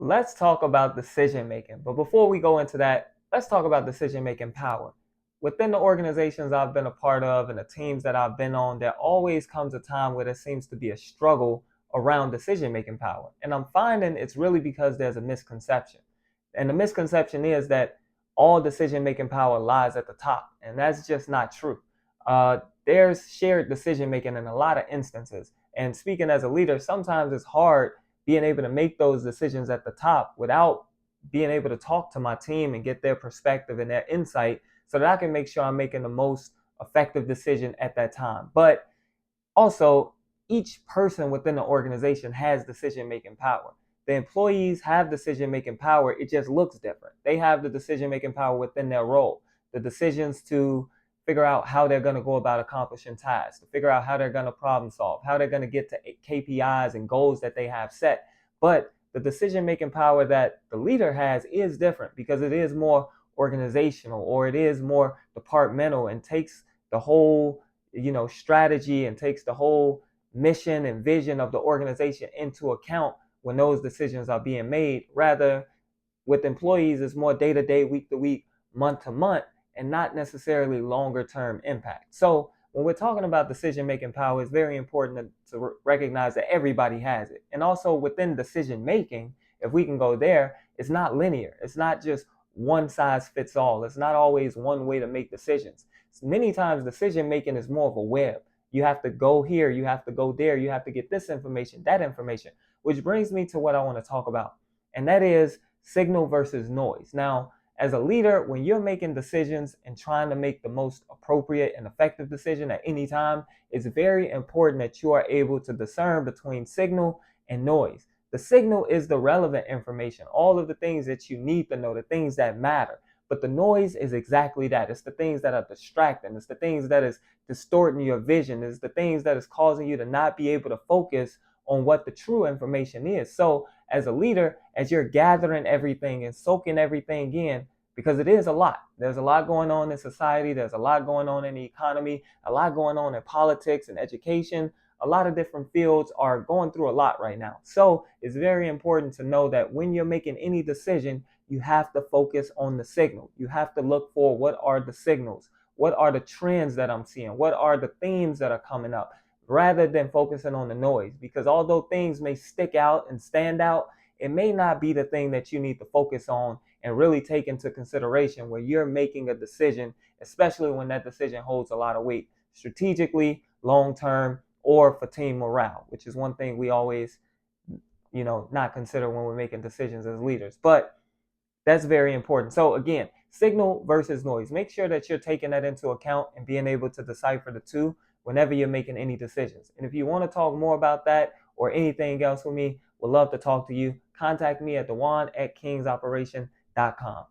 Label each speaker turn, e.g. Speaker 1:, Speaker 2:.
Speaker 1: Let's talk about decision making. But before we go into that, let's talk about decision making power. Within the organizations I've been a part of and the teams that I've been on, there always comes a time where there seems to be a struggle around decision making power. And I'm finding it's really because there's a misconception. And the misconception is that all decision making power lies at the top. And that's just not true. There's shared decision making in a lot of instances. And speaking as a leader, sometimes it's hard being able to make those decisions at the top without being able to talk to my team and get their perspective and their insight so that I can make sure I'm making the most effective decision at that time. But also, each person within the organization has decision making power. The employees have decision making power, it just looks different. They have the decision making power within their role, the decisions to figure out how they're going to go about accomplishing tasks, to figure out how they're going to problem solve, how they're going to get to KPIs and goals that they have set. But the decision making power that the leader has is different because it is more organizational or it is more departmental and takes the whole strategy and takes the whole mission and vision of the organization into account when those decisions are being made. Rather, with employees, it's more day to day, week to week, month to month, and not necessarily longer term impact. So when we're talking about decision making power, it's very important to recognize that everybody has it. And also within decision making, if we can go there, it's not linear. It's not just one size fits all. It's not always one way to make decisions. Many times decision making is more of a web. You have to go here, you have to go there, you have to get this information, that information, which brings me to what I want to talk about. And that is signal versus noise. Now, as a leader, when you're making decisions and trying to make the most appropriate and effective decision at any time, it's very important that you are able to discern between signal and noise. The signal is the relevant information, all of the things that you need to know, the things that matter. But the noise is exactly that. It's the things that are distracting. It's the things that is distorting your vision. It's the things that is causing you to not be able to focus on what the true information is. So as a leader, as you're gathering everything and soaking everything in, because it is a lot. There's a lot going on in society. There's a lot going on in the economy, a lot going on in politics and education. A lot of different fields are going through a lot right now. So it's very important to know that when you're making any decision, you have to focus on the signal. You have to look for what are the signals? What are the trends that I'm seeing? What are the themes that are coming up? Rather than focusing on the noise. Because although things may stick out and stand out, it may not be the thing that you need to focus on and really take into consideration when you're making a decision, especially when that decision holds a lot of weight strategically, long term, or for team morale, which is one thing we always, not consider when we're making decisions as leaders. But that's very important. So again, signal versus noise. Make sure that you're taking that into account and being able to decipher the two whenever you're making any decisions. And if you want to talk more about that or anything else with me, we'd love to talk to you. Contact me at dewan@kingsoperation.com.